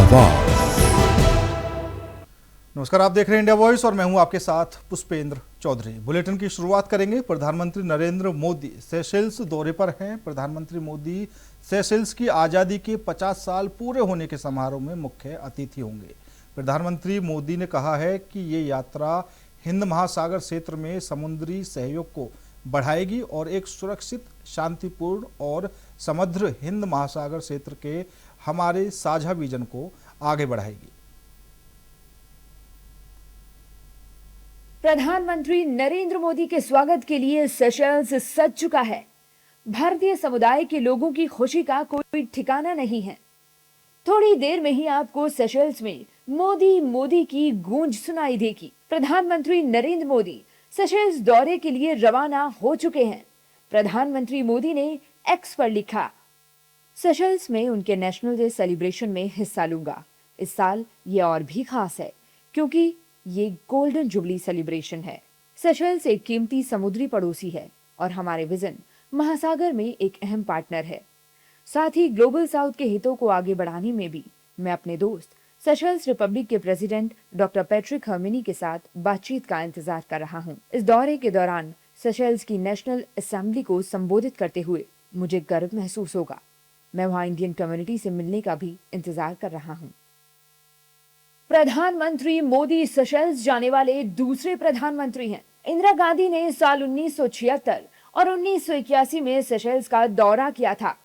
आवाज। नमस्कार, आप देख रहे हैं इंडिया वॉइस और मैं हूं आपके साथ पुष्पेंद्र चौधरी। बुलेटिन की शुरुआत करेंगे। प्रधानमंत्री नरेंद्र मोदी सेशेल्स दौरे पर हैं। प्रधानमंत्री मोदी सेशेल्स की आज़ादी के 50 साल पूरे होने के समारोह में मुख्य अतिथि होंगे। प्रधानमंत्री मोदी ने कहा है कि ये यात्रा हिंद महासागर क्षेत्र में समुद्री सहयोग को बढ़ाएगी और एक सुरक्षित, शांतिपूर्ण और समृद्ध हिंद महासागर क्षेत्र के हमारे साझा विजन को आगे बढ़ाएगी। प्रधानमंत्री नरेंद्र मोदी के स्वागत के लिए सेशेल्स सज चुका है। भारतीय समुदाय के लोगों की खुशी का कोई ठिकाना नहीं है। थोड़ी देर में ही आपको सेशेल्स में मोदी मोदी की गूंज सुनाई देगी। प्रधानमंत्री नरेंद्र मोदी सेशेल्स दौरे के लिए रवाना हो चुके हैं। प्रधानमंत्री मोदी ने एक्स पर लिखा, सेशेल्स में उनके नेशनल डे सेलिब्रेशन में हिस्सा लूंगा। इस साल ये और भी खास है क्योंकि ये गोल्डन जुबली सेलिब्रेशन है। सेशेल्स एक कीमती समुद्री पड़ोसी है और हमारे विजन महासागर में एक अहम पार्टनर है। साथ ही ग्लोबल साउथ के हितों को आगे बढ़ाने में भी मैं अपने दोस्त सेशेल्स रिपब्लिक के प्रेसिडेंट डॉक्टर पैट्रिक हर्मिनी के साथ बातचीत का इंतजार कर रहा हूँ। इस दौरे के दौरान सेशेल्स की नेशनल असेंबली को संबोधित करते हुए मुझे गर्व महसूस होगा। मैं वहाँ इंडियन कम्युनिटी से मिलने का भी इंतजार कर रहा हूँ। प्रधानमंत्री मोदी सेशेल्स जाने वाले दूसरे प्रधानमंत्री हैं। इंदिरा गांधी ने साल 1976 और 1981 में सेशेल्स का दौरा किया था।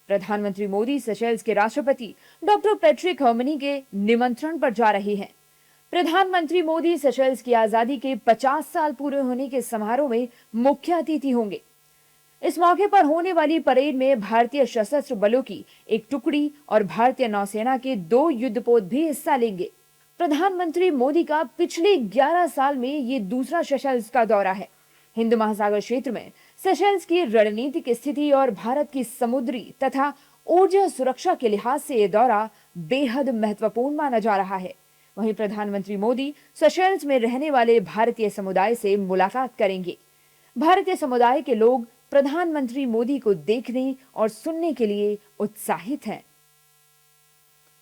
प्रधानमंत्री मोदी सेशेल्स के राष्ट्रपति डॉक्टर पैट्रिक हर्मिनी के निमंत्रण पर जा रहे हैं। प्रधानमंत्री मोदी सेशेल्स की आजादी के 50 साल पूरे होने के समारोह में मुख्य अतिथि होंगे। इस मौके पर होने वाली परेड में भारतीय सशस्त्र बलों की एक टुकड़ी और भारतीय नौसेना के 2 युद्धपोत भी हिस्सा लेंगे। प्रधानमंत्री मोदी का पिछले 11 साल में ये दूसरा सेशेल्स का दौरा है। हिंद महासागर क्षेत्र में सेशेल्स की रणनीतिक स्थिति और भारत की समुद्री तथा ऊर्जा सुरक्षा के लिहाज से ये दौरा बेहद महत्वपूर्ण माना जा रहा है। वहीं प्रधानमंत्री मोदी सेशेल्स में रहने वाले भारतीय समुदाय से मुलाकात करेंगे। भारतीय समुदाय के लोग प्रधानमंत्री मोदी को देखने और सुनने के लिए उत्साहित हैं।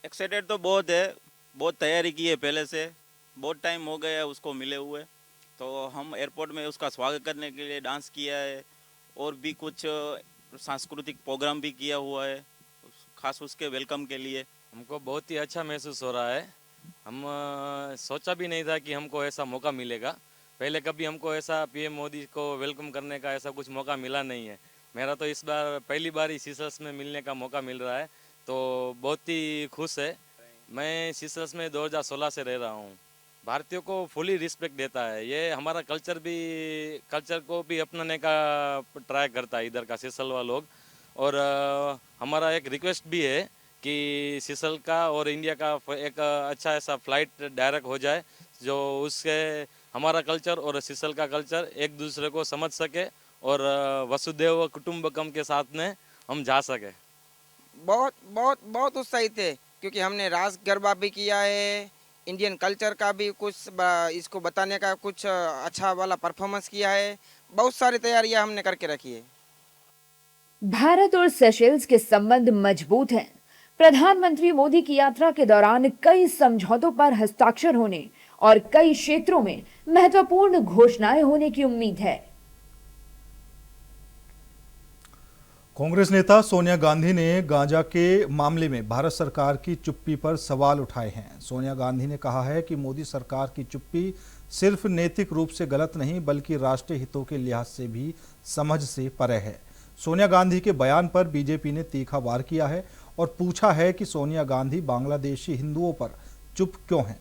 एक्साइटेड तो बहुत है, बहुत तैयारी की है पहले से, बहुत टाइम हो गया है उसको मिले हुए। तो हम एयरपोर्ट में उसका स्वागत करने के लिए डांस किया है और भी कुछ सांस्कृतिक प्रोग्राम भी किया हुआ है खास उसके वेलकम के लिए। हमको बहुत ही अच्छा महसूस हो रहा है। हम सोचा भी नहीं था कि हमको ऐसा मौका मिलेगा। पहले कभी हमको ऐसा पीएम मोदी को वेलकम करने का ऐसा कुछ मौका मिला नहीं है। मेरा तो इस बार पहली बार ही सेशेल्स में मिलने का मौका मिल रहा है, तो बहुत ही खुश है। मैं सेशेल्स में 2016 से रह रहा हूँ। भारतीयों को फुली रिस्पेक्ट देता है। ये हमारा कल्चर को भी अपनाने का ट्राई करता है इधर का सेशेल्स वाला लोग। और हमारा एक रिक्वेस्ट भी है कि सेशेल्स का और इंडिया का एक अच्छा ऐसा फ्लाइट डायरेक्ट हो जाए जो उससे हमारा कल्चर और सेशेल्स का कल्चर एक दूसरे को समझ सके और वसुधैव कुटुंबकम के साथ में हम जा सके। बहुत बहुत बहुत उत्साहित है क्योंकि हमने रास गरबा भी किया है, इंडियन कल्चर का भी कुछ इसको बताने का कुछ अच्छा वाला परफॉर्मेंस किया है। बहुत सारी तैयारियां हमने करके रखी है। भारत और सेशेल्स के संबंध मजबूत हैं। प्रधानमंत्री मोदी की यात्रा के दौरान कई समझौतों पर हस्ताक्षर होने और कई क्षेत्रों में महत्वपूर्ण घोषणाएं होने की उम्मीद है। कांग्रेस नेता सोनिया गांधी ने गांजा के मामले में भारत सरकार की चुप्पी पर सवाल उठाए हैं। सोनिया गांधी ने कहा है कि मोदी सरकार की चुप्पी सिर्फ नैतिक रूप से गलत नहीं बल्कि राष्ट्रीय हितों के लिहाज से भी समझ से परे है। सोनिया गांधी के बयान पर बीजेपी ने तीखा वार किया है और पूछा है कि सोनिया गांधी बांग्लादेशी हिंदुओं पर चुप क्यों हैं।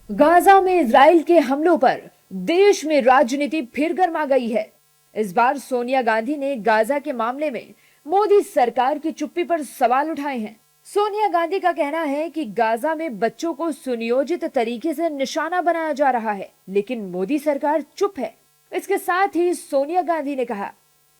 गाजा में इजराइल के हमलों पर देश में राजनीति फिर गर्मा गई है। इस बार सोनिया गांधी ने गाजा के मामले में मोदी सरकार की चुप्पी पर सवाल उठाए हैं। सोनिया गांधी का कहना है कि गाजा में बच्चों को सुनियोजित तरीके से निशाना बनाया जा रहा है, लेकिन मोदी सरकार चुप है। इसके साथ ही सोनिया गांधी ने कहा,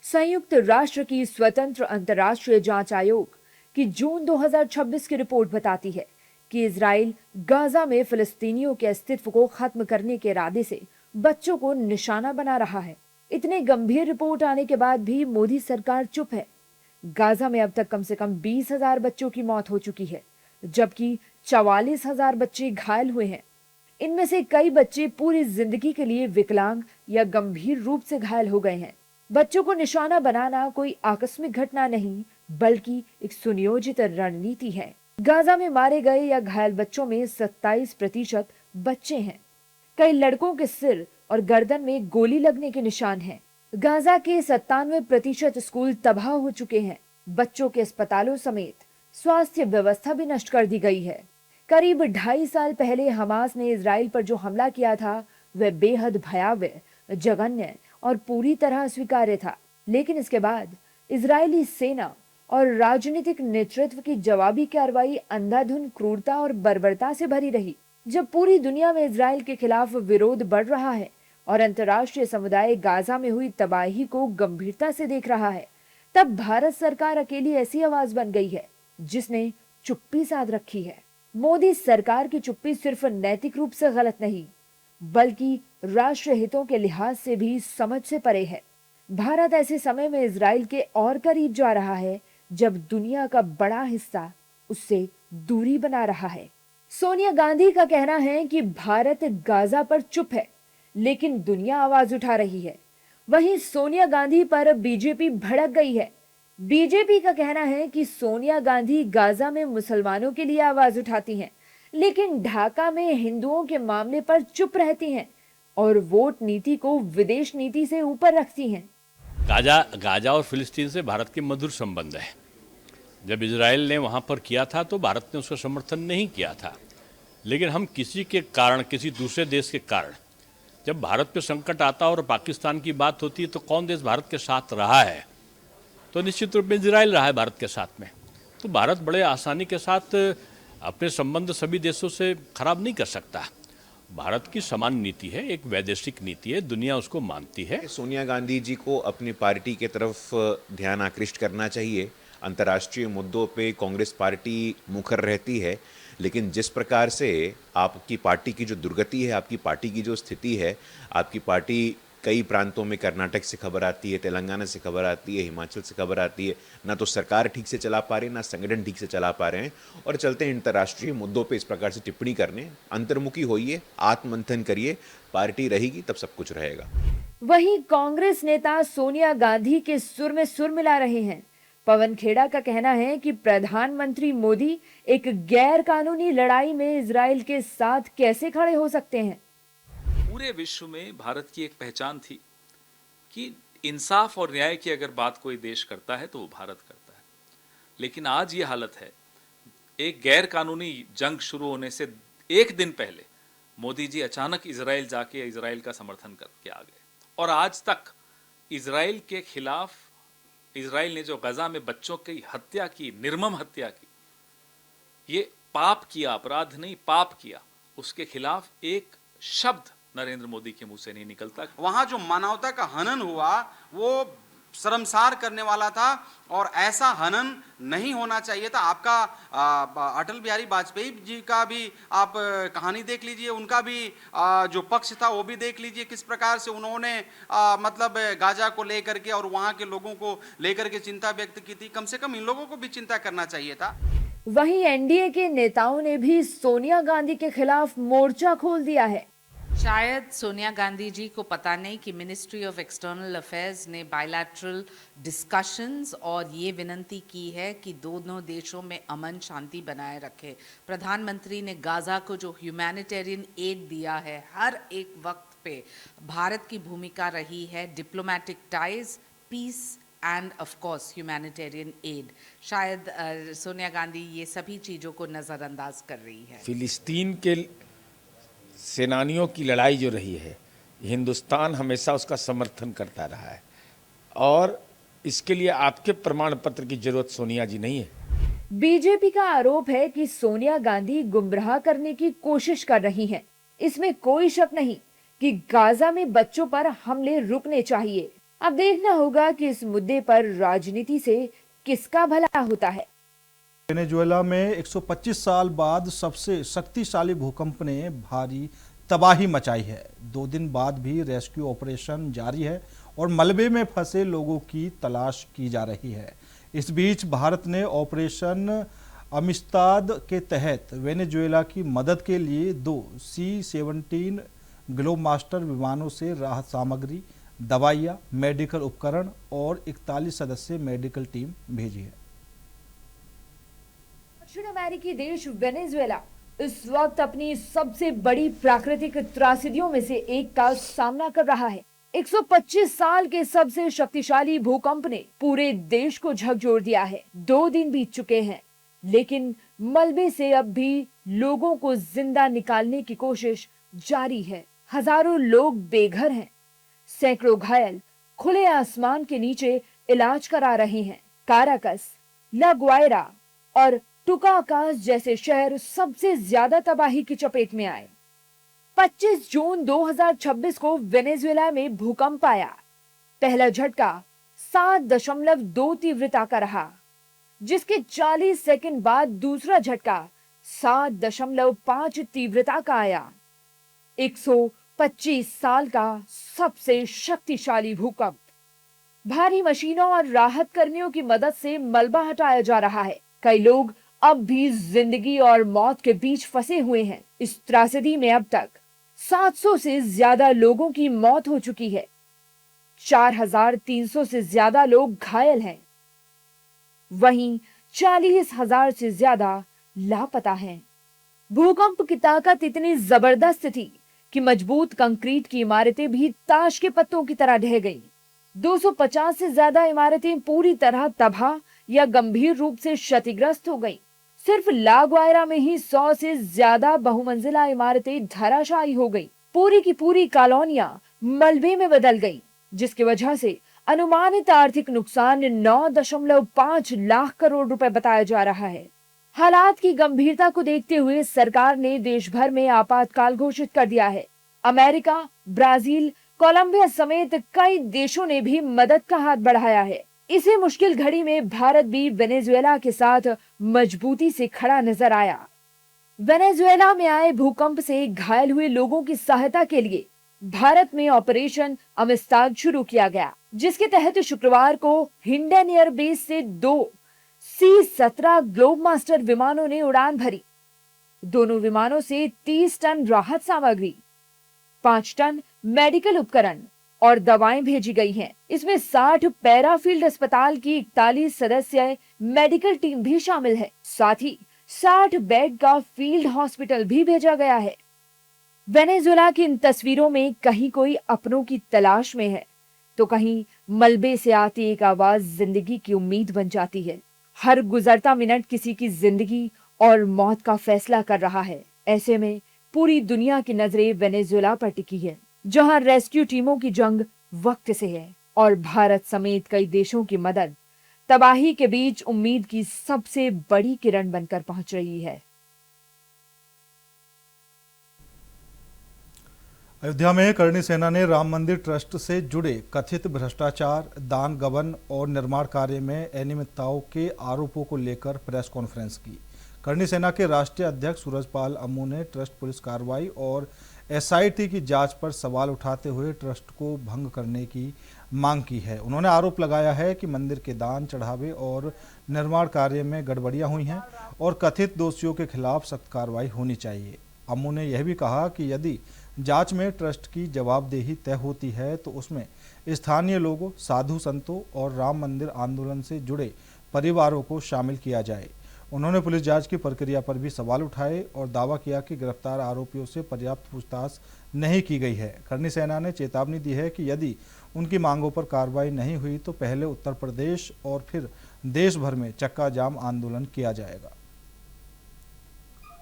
संयुक्त राष्ट्र की स्वतंत्र अंतर्राष्ट्रीय जांच आयोग की जून 2026 की रिपोर्ट बताती है कि इजराइल गाजा में फिलिस्तीनियों के अस्तित्व को खत्म करने के इरादे से बच्चों को निशाना बना रहा है। इतने गंभीर रिपोर्ट आने के बाद भी मोदी सरकार चुप है। गाजा में अब तक कम से कम 20,000 बच्चों की मौत हो चुकी है। जबकि 44,000 बच्चे घायल हुए हैं। इनमें से कई बच्चे पूरी जिंदगी के लिए विकलांग या गंभीर रूप से घायल हो गए हैं। बच्चों को निशाना बनाना कोई आकस्मिक घटना नहीं, बल्कि एक सुनियोजित रणनीति है। गाजा में मारे गए या घायल बच्चों में 27% बच्चे हैं। कई लड़कों के सिर और गर्दन में गोली लगने के निशान हैं। गाजा के 97% स्कूल तबाह हो चुके हैं। बच्चों के अस्पतालों समेत स्वास्थ्य व्यवस्था भी नष्ट कर दी गई है। करीब 2.5 साल पहले हमास ने इजराइल पर जो हमला किया था वह बेहद भयावह, जघन्य और पूरी तरह स्वीकार्य था। लेकिन इसके बाद इजरायली सेना और राजनीतिक नेतृत्व की जवाबी कार्रवाई अंधाधुंध क्रूरता और बर्बरता से भरी रही। जब पूरी दुनिया में इजराइल के खिलाफ विरोध बढ़ रहा है और अंतर्राष्ट्रीय समुदाय गाजा में हुई तबाही को गंभीरता से देख रहा है, तब भारत सरकार अकेली ऐसी आवाज बन गई है जिसने चुप्पी साध रखी है। मोदी सरकार की चुप्पी सिर्फ नैतिक रूप से गलत नहीं, बल्कि राष्ट्रीय हितों के लिहाज से भी समझ से परे है। भारत ऐसे समय में इजराइल के और करीब जा रहा है जब दुनिया का बड़ा हिस्सा उससे दूरी बना रहा है। सोनिया गांधी का कहना है कि भारत गाजा पर चुप है, लेकिन दुनिया आवाज उठा रही है। वहीं सोनिया गांधी पर बीजेपी भड़क गई है। बीजेपी का कहना है कि सोनिया गांधी गाजा में मुसलमानों के लिए आवाज उठाती हैं, लेकिन ढाका में हिंदुओं के मामले पर चुप रहती हैं और वोट नीति को विदेश नीति से ऊपर रखती हैं। गाजा और फिलिस्तीन से भारत के मधुर संबंध है। जब इजराइल ने वहाँ पर किया था तो भारत ने उसका समर्थन नहीं किया था, लेकिन हम किसी के कारण, किसी दूसरे देश के कारण, जब भारत पे संकट आता और पाकिस्तान की बात होती है तो कौन देश भारत के साथ रहा है? तो निश्चित रूप में इजराइल रहा है भारत के साथ में। तो भारत बड़े आसानी के साथ अपने संबंध सभी देशों से खराब नहीं कर सकता। भारत की समान नीति है, एक वैदेशिक नीति है, दुनिया उसको मानती है। सोनिया गांधी जी को अपनी पार्टी के तरफ ध्यान आकृष्ट करना चाहिए। अंतर्राष्ट्रीय मुद्दों पे कांग्रेस पार्टी मुखर रहती है, लेकिन जिस प्रकार से आपकी पार्टी की जो दुर्गति है, आपकी पार्टी की जो स्थिति है, आपकी पार्टी कई प्रांतों में कर्नाटक से खबर आती है, तेलंगाना से खबर आती है, हिमाचल से खबर आती है, ना तो सरकार ठीक से चला पा रही है, ना संगठन ठीक से चला पा रहे हैं, और चलते हैं अंतर्राष्ट्रीय मुद्दों पे इस प्रकार से टिप्पणी करने। अंतर्मुखी होइए, आत्ममंथन करिए, पार्टी रहेगी तब सब कुछ रहेगा। वहीं कांग्रेस नेता सोनिया गांधी के सुर में सुर मिला रहे हैं। पवन खेड़ा का कहना है कि प्रधानमंत्री मोदी एक गैर कानूनी लड़ाई में इजराइल के साथ कैसे खड़े हो सकते हैं। पूरे विश्व में भारत की एक पहचान थी कि इंसाफ और न्याय की अगर बात कोई देश करता है तो वो भारत करता है, लेकिन आज ये हालत है। एक गैर कानूनी जंग शुरू होने से एक दिन पहले मोदी जी अचानक इजराइल जाके इजराइल का समर्थन करके आ गए, और आज तक इजराइल के खिलाफ, इजराइल ने जो गजा में बच्चों की हत्या की, निर्मम हत्या की, ये पाप किया, अपराध नहीं पाप किया, उसके खिलाफ एक शब्द नरेंद्र मोदी के मुंह से नहीं निकलता। वहां जो मानवता का हनन हुआ वो शर्मसार करने वाला था, और ऐसा हनन नहीं होना चाहिए था। आपका अटल बिहारी वाजपेयी जी का भी आप कहानी देख लीजिए, उनका भी जो पक्ष था वो भी देख लीजिए, किस प्रकार से उन्होंने मतलब गाजा को लेकर के और वहां के लोगों को लेकर के चिंता व्यक्त की थी। कम से कम इन लोगों को भी चिंता करना चाहिए था। वहीं एनडीए के नेताओं ने भी सोनिया गांधी के खिलाफ मोर्चा खोल दिया है। शायद सोनिया गांधी जी को पता नहीं कि मिनिस्ट्री ऑफ एक्सटर्नल अफेयर्स ने बायलैटरल डिस्कशंस और ये विनंती की है कि दोनों देशों में अमन शांति बनाए रखे। प्रधानमंत्री ने गाजा को जो ह्यूमैनिटेरियन एड दिया है, हर एक वक्त पे भारत की भूमिका रही है diplomatic ties, peace and of course humanitarian aid. शायद सोनिया गांधी ये सभी चीज़ों को नज़रअंदाज कर रही है। फिलिस्तीन के सेनानियों की लड़ाई जो रही है, हिंदुस्तान हमेशा उसका समर्थन करता रहा है, और इसके लिए आपके प्रमाण पत्र की जरूरत सोनिया जी नहीं है। बीजेपी का आरोप है कि सोनिया गांधी गुमराह करने की कोशिश कर रही हैं। इसमें कोई शक नहीं कि गाजा में बच्चों पर हमले रुकने चाहिए। अब देखना होगा कि इस मुद्दे पर राजनीति से किसका भला होता है। वेनेजुएला में 125 साल बाद सबसे शक्तिशाली भूकंप ने भारी तबाही मचाई है। 2 दिन बाद भी रेस्क्यू ऑपरेशन जारी है और मलबे में फंसे लोगों की तलाश की जा रही है। इस बीच भारत ने ऑपरेशन अमिस्ताद के तहत वेनेजुएला की मदद के लिए 2 C-17 ग्लोबमास्टर विमानों से राहत सामग्री, दवाइयाँ, मेडिकल उपकरण और 41 सदस्य मेडिकल टीम भेजी है। दक्षिण अमेरिकी देश वेनेजुएला इस वक्त अपनी सबसे बड़ी प्राकृतिक त्रासदियों में से एक का सामना कर रहा है। 125 साल के सबसे शक्तिशाली भूकंप ने पूरे देश को झकझोर दिया है। 2 दिन बीत चुके हैं, लेकिन मलबे से अब भी लोगों को जिंदा निकालने की कोशिश जारी है। हजारों लोग बेघर हैं, सैकड़ों घायल खुले आसमान के नीचे इलाज करा रहे हैं। काराकस, ला ग्वायरा और टुकाकास जैसे शहर सबसे ज्यादा तबाही की चपेट में आए। 25 जून 2026 को वेनेजुएला में भूकंप आया। पहला झटका 7.2 तीव्रता का रहा, जिसके 40 सेकंड बाद दूसरा झटका 7.5 तीव्रता का आया। 125 साल का सबसे शक्तिशाली भूकंप। भारी मशीनों और राहत कर्मियों की मदद से मलबा हटाया जा रहा है। कई लोग अब भी जिंदगी और मौत के बीच फंसे हुए हैं। इस त्रासदी में अब तक 700 से ज्यादा लोगों की मौत हो चुकी है। 4,300 से ज्यादा लोग घायल हैं। वहीं 40,000 से ज्यादा लापता हैं। भूकंप की ताकत इतनी जबरदस्त थी कि मजबूत कंक्रीट की इमारतें भी ताश के पत्तों की तरह ढह गईं। 250 से ज्यादा इमारतें पूरी तरह तबाह या गंभीर रूप से क्षतिग्रस्त हो गईं। सिर्फ ला ग्वायरा में ही 100 से ज्यादा बहुमंजिला इमारतें धराशायी हो गईं। पूरी की पूरी कॉलोनियां मलबे में बदल गईं, जिसकी वजह से अनुमानित आर्थिक नुकसान 9.5 लाख करोड़ रुपए बताया जा रहा है। हालात की गंभीरता को देखते हुए सरकार ने देश भर में आपातकाल घोषित कर दिया है। अमेरिका, ब्राजील, कोलंबिया समेत कई देशों ने भी मदद का हाथ बढ़ाया है। इसी मुश्किल घड़ी में भारत भी वेनेजुएला के साथ मजबूती से खड़ा नजर आया। वेनेजुएला में आए भूकंप से घायल हुए लोगों की सहायता के लिए भारत में ऑपरेशन अमिस्ताद शुरू किया गया, जिसके तहत शुक्रवार को हिंडन एयरबेस से 2 C-17 ग्लोबमास्टर विमानों ने उड़ान भरी। दोनों विमानों से 30 टन राहत सामग्री, 5 टन मेडिकल उपकरण और दवाएं भेजी गई हैं। इसमें 60 पैराफील्ड अस्पताल की 41 सदस्य मेडिकल टीम भी शामिल है। साथ ही 60 बेड का फील्ड हॉस्पिटल भी भेजा गया है। वेनेजुएला की इन तस्वीरों में कहीं कोई अपनों की तलाश में है, तो कहीं मलबे से आती एक आवाज जिंदगी की उम्मीद बन जाती है। हर गुजरता मिनट किसी की जिंदगी और मौत का फैसला कर रहा है। ऐसे में पूरी दुनिया की नजरें वेनेजुएला पर टिकी है, जहां रेस्क्यू टीमों की जंग वक्त से है और भारत समेत कई देशों की मदद तबाही के बीच उम्मीद की सबसे बड़ी किरण बनकर पहुंच रही है। अयोध्या में करणी सेना ने राम मंदिर ट्रस्ट से जुड़े कथित भ्रष्टाचार, दान गबन और निर्माण कार्य में अनियमितताओं के आरोपों को लेकर प्रेस कॉन्फ्रेंस की। करणी सेना के राष्ट्रीय अध्यक्ष सूरजपाल अम्मू ने ट्रस्ट पुलिस कार्रवाई और SIT की जांच पर सवाल उठाते हुए ट्रस्ट को भंग करने की मांग की है। उन्होंने आरोप लगाया है कि मंदिर के दान चढ़ावे और निर्माण कार्य में गड़बड़ियां हुई हैं और कथित दोषियों के खिलाफ सख्त कार्रवाई होनी चाहिए। अम्मू ने यह भी कहा कि यदि जांच में ट्रस्ट की जवाबदेही तय होती है तो उसमें स्थानीय लोगों, साधु संतों और राम मंदिर आंदोलन से जुड़े परिवारों को शामिल किया जाए। उन्होंने पुलिस जांच की प्रक्रिया पर भी सवाल उठाए और दावा किया कि गिरफ्तार आरोपियों से पर्याप्त पूछताछ नहीं की गई है। करणी सेना ने चेतावनी दी है कि यदि उनकी मांगों पर कार्रवाई नहीं हुई तो पहले उत्तर प्रदेश और फिर देश भर में चक्का जाम आंदोलन किया जाएगा।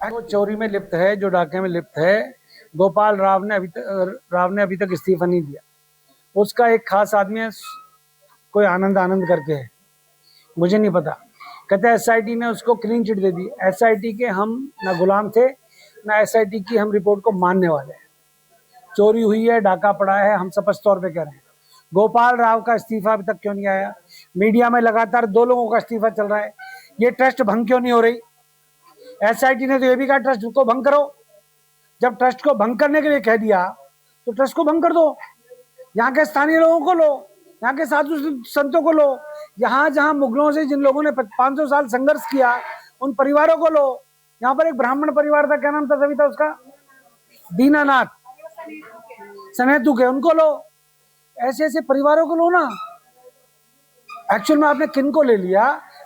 वो चोरी में लिप्त है, जो डाके में लिप्त है, गोपाल राव ने अभी तक इस्तीफा नहीं दिया। उसका एक खास आदमी है, कोई आनंद करके है, मुझे नहीं पता। कहते हैं SIT ने उसको क्लीन चिट दे दी। SIT के हम ना गुलाम थे, ना SIT की हम रिपोर्ट को मानने वाले हैं। चोरी हुई है, डाका पड़ा है, हम स्पष्ट तौर पे कह रहे हैं। गोपाल राव का इस्तीफा अभी तक क्यों नहीं आया? मीडिया में लगातार 2 लोगों का इस्तीफा चल रहा है। ये ट्रस्ट भंग क्यों नहीं हो रही? SIT ने तो ये भी कहा ट्रस्ट को भंग करो। जब ट्रस्ट को भंग करने के लिए कह दिया तो ट्रस्ट को भंग कर दो। यहाँ के स्थानीय लोगों को लो, यहाँ के साधु संतों को लो। यहाँ जहाँ मुगलों से जिन लोगों ने 500 साल संघर्ष किया उन परिवारों को लो। यहाँ पर एक ब्राह्मण परिवार था, क्या नाम था सविता उसका, दीनानाथ सनेतु के, उनको लो। ऐसे ऐसे परिवारों को लो ना। एक्चुअल में आपने किन को ले लिया?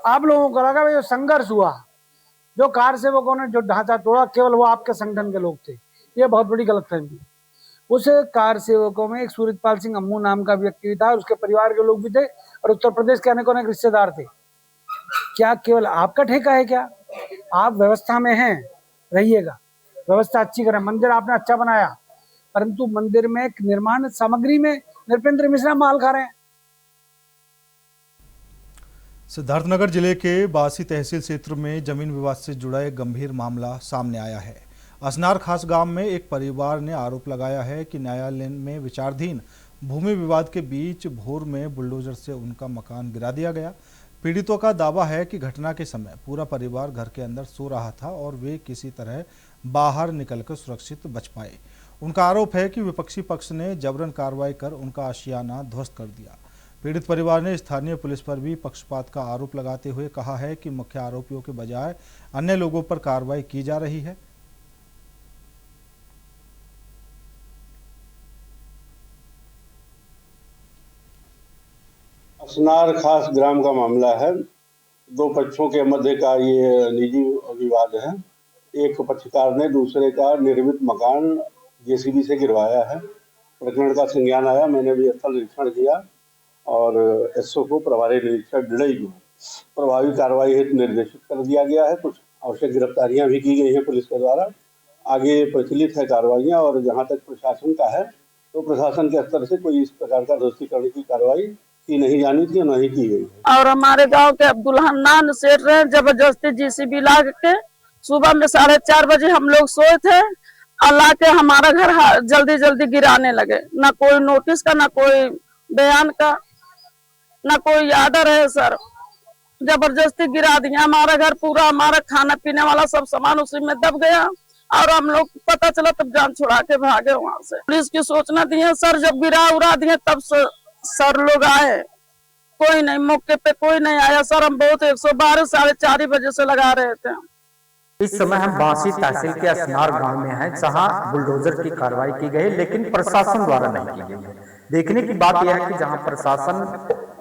आप लोगों को लगा भाई जो संघर्ष हुआ, जो कार सेवकों ने जो ढांचा तोड़ा, केवल वो आपके संगठन के लोग थे। ये बहुत बड़ी गलतफहमी। उस कार सेवकों में एक सूरजपाल सिंह अम्मू नाम का व्यक्ति था, और उसके परिवार के लोग भी थे, और उत्तर प्रदेश के अनेक अनेक रिश्तेदार थे। क्या केवल आपका ठेका है क्या? आप व्यवस्था में हैं, रहिएगा, व्यवस्था अच्छी करें। मंदिर आपने अच्छा बनाया, परंतु मंदिर में निर्माण सामग्री में नृपेंद्र मिश्रा माल खा रहे हैं। सिद्धार्थनगर जिले के बासी तहसील क्षेत्र में जमीन विवाद से जुड़ा एक गंभीर मामला सामने आया है। असनार खास गांव में एक परिवार ने आरोप लगाया है कि न्यायालय में विचाराधीन भूमि विवाद के बीच भोर में बुलडोजर से उनका मकान गिरा दिया गया। पीड़ितों का दावा है कि घटना के समय पूरा परिवार घर के अंदर सो रहा था और वे किसी तरह बाहर निकलकर सुरक्षित बच पाए। उनका आरोप है कि विपक्षी पक्ष ने जबरन कार्रवाई कर उनका आशियाना ध्वस्त कर दिया। पीड़ित परिवार ने स्थानीय पुलिस पर भी पक्षपात का आरोप लगाते हुए कहा है कि मुख्य आरोपियों के बजाय अन्य लोगों पर कार्रवाई की जा रही है। असनार खास ग्राम का मामला है। दो पक्षों के मध्य का ये निजी विवाद है। एक पक्षकार ने दूसरे का निर्मित मकान जेसीबी से गिरवाया है। प्रकरण का संज्ञान आया, मैंने भी स्थल निरीक्षण किया और एसओ को प्रभारी निरीक्षक डिडई को प्रभावी कार्रवाई हेतु निर्देशित कर दिया गया है। कुछ आवश्यक गिरफ्तारियां भी की गई हैं पुलिस के द्वारा। आगे प्रचलित है कार्रवाइयां, और जहां तक प्रशासन का है तो प्रशासन के स्तर से कोई इस प्रकार का ध्वस्तीकरण की कार्रवाई की नहीं जानी थी, नहीं की गई है। और हमारे गांव के अब्दुलहन्नान सेठ रहे, जबरदस्ती जीसीबी ला के सुबह में 4:30 बजे हम लोग सोए थे, अल्लाह के हमारा घर जल्दी जल्दी गिराने लगे। ना कोई नोटिस का, ना कोई बयान का, ना कोई आर्डर है सर। जबरदस्ती गिरा दिया हमारा घर पूरा। हमारा खाना पीने वाला सब सामान उसी में दब गया, और हम लोग पता चला तब जान छुड़ा के भागे वहां से। पुलिस की सूचना दी है सर, जब गिरा उड़ा दिए तब सर लोग आए, कोई नहीं, मौके पे कोई नहीं आया सर। हम बहुत 112 4:30 बजे से लगा रहे थे। इस समय हम बासी तहसील के असनार गांव में हैं, जहां बुलडोजर की कार्रवाई की गई, लेकिन प्रशासन द्वारा नहीं की गई है। देखने की बात यह है कि जहां प्रशासन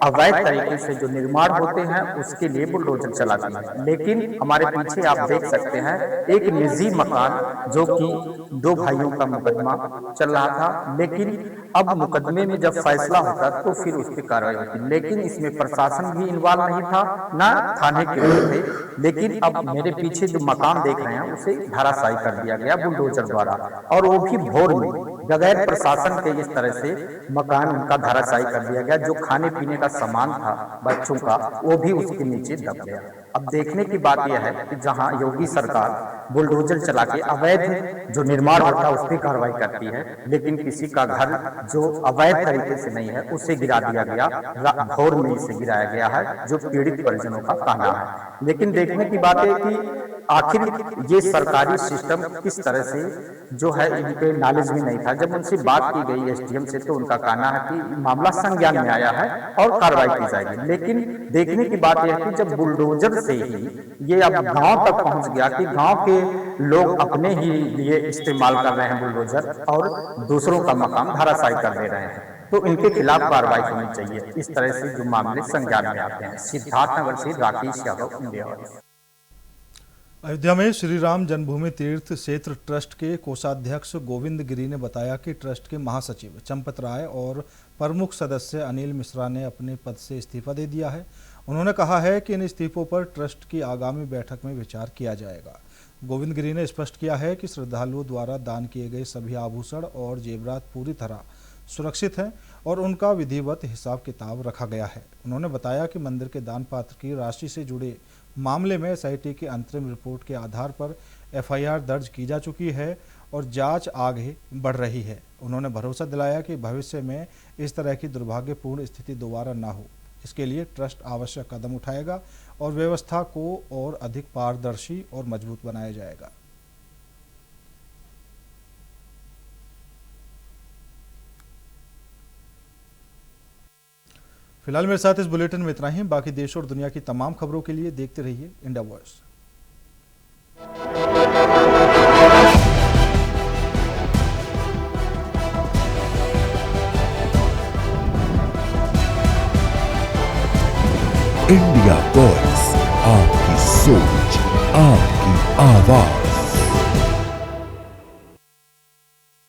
अवैध तरीके से जो निर्माण होते हैं उसके लिए बुलडोजर चलाती है, लेकिन हमारे पीछे आप देख सकते हैं एक निजी मकान जो कि 2 भाइयों का मुकदमा चल रहा था, लेकिन अब मुकदमे में जब फैसला होता तो फिर उस पर कार्रवाई होती, लेकिन इसमें प्रशासन भी इन्वॉल्व नहीं था, ना थाने के लोग थे। लेकिन अब मेरे पीछे जो मकान देख रहे हैं उसे धराशायी कर दिया गया बुलडोजर द्वारा, और वो भी भोर में बगैर प्रशासन के इस तरह से मकान उनका धराशायी कर दिया गया। जो खाने पीने का सामान था बच्चों का, वो भी उसके नीचे दब गया। अब देखने की बात यह है कि जहां योगी सरकार बुलडोजर चला के अवैध जो निर्माण होता है उस पर कार्रवाई करती है, लेकिन किसी का घर जो अवैध तरीके से नहीं है उसे गिरा दिया गया, भोर में इसे गिराया गया है, जो पीड़ित परिजनों का कहना है। लेकिन देखने की बात है कि आखिर ये सरकारी सिस्टम किस तरह से जो है इनके नॉलेज में नहीं था। जब उनसे बात की गई एसडीएम से तो उनका कहना है कि मामला संज्ञान में आया है और कार्रवाई की जाएगी। लेकिन देखने की बात यह है कि जब बुलडोजर से ही ये अब गांव तक पहुंच गया कि गांव के लोग अपने ही लिए इस्तेमाल कर रहे हैं बुलडोजर और दूसरों का मकान धराशायी कर दे रहे हैं, तो इनके खिलाफ कार्रवाई होनी चाहिए। इस तरह से जो मामले संज्ञान में आते हैं। सिद्धार्थनगर से राकेश यादव, इंडिया। अयोध्या में श्री राम जन्मभूमि तीर्थ क्षेत्र ट्रस्ट के कोषाध्यक्ष गोविंद गिरी ने बताया कि ट्रस्ट के महासचिव चंपत राय और प्रमुख सदस्य अनिल मिश्रा ने अपने पद से इस्तीफा दे दिया है। उन्होंने कहा है कि इन इस्तीफों पर ट्रस्ट की आगामी बैठक में विचार किया जाएगा। गोविंद गिरी ने स्पष्ट किया है कि श्रद्धालुओं द्वारा दान किए गए सभी आभूषण और जेवरात पूरी तरह सुरक्षित हैं और उनका विधिवत हिसाब किताब रखा गया है। उन्होंने बताया कि मंदिर के दान पात्र की राशि से जुड़े मामले में एसआईटी की अंतरिम रिपोर्ट के आधार पर एफआईआर दर्ज की जा चुकी है और जांच आगे बढ़ रही है। उन्होंने भरोसा दिलाया कि भविष्य में इस तरह की दुर्भाग्यपूर्ण स्थिति दोबारा ना हो, इसके लिए ट्रस्ट आवश्यक कदम उठाएगा और व्यवस्था को और अधिक पारदर्शी और मजबूत बनाया जाएगा। फिलहाल मेरे साथ इस बुलेटिन में इतना ही। बाकी देश और दुनिया की तमाम खबरों के लिए देखते रहिए इंडिया वॉइस। इंडिया वॉइस, आपकी सोच, आपकी आवाज।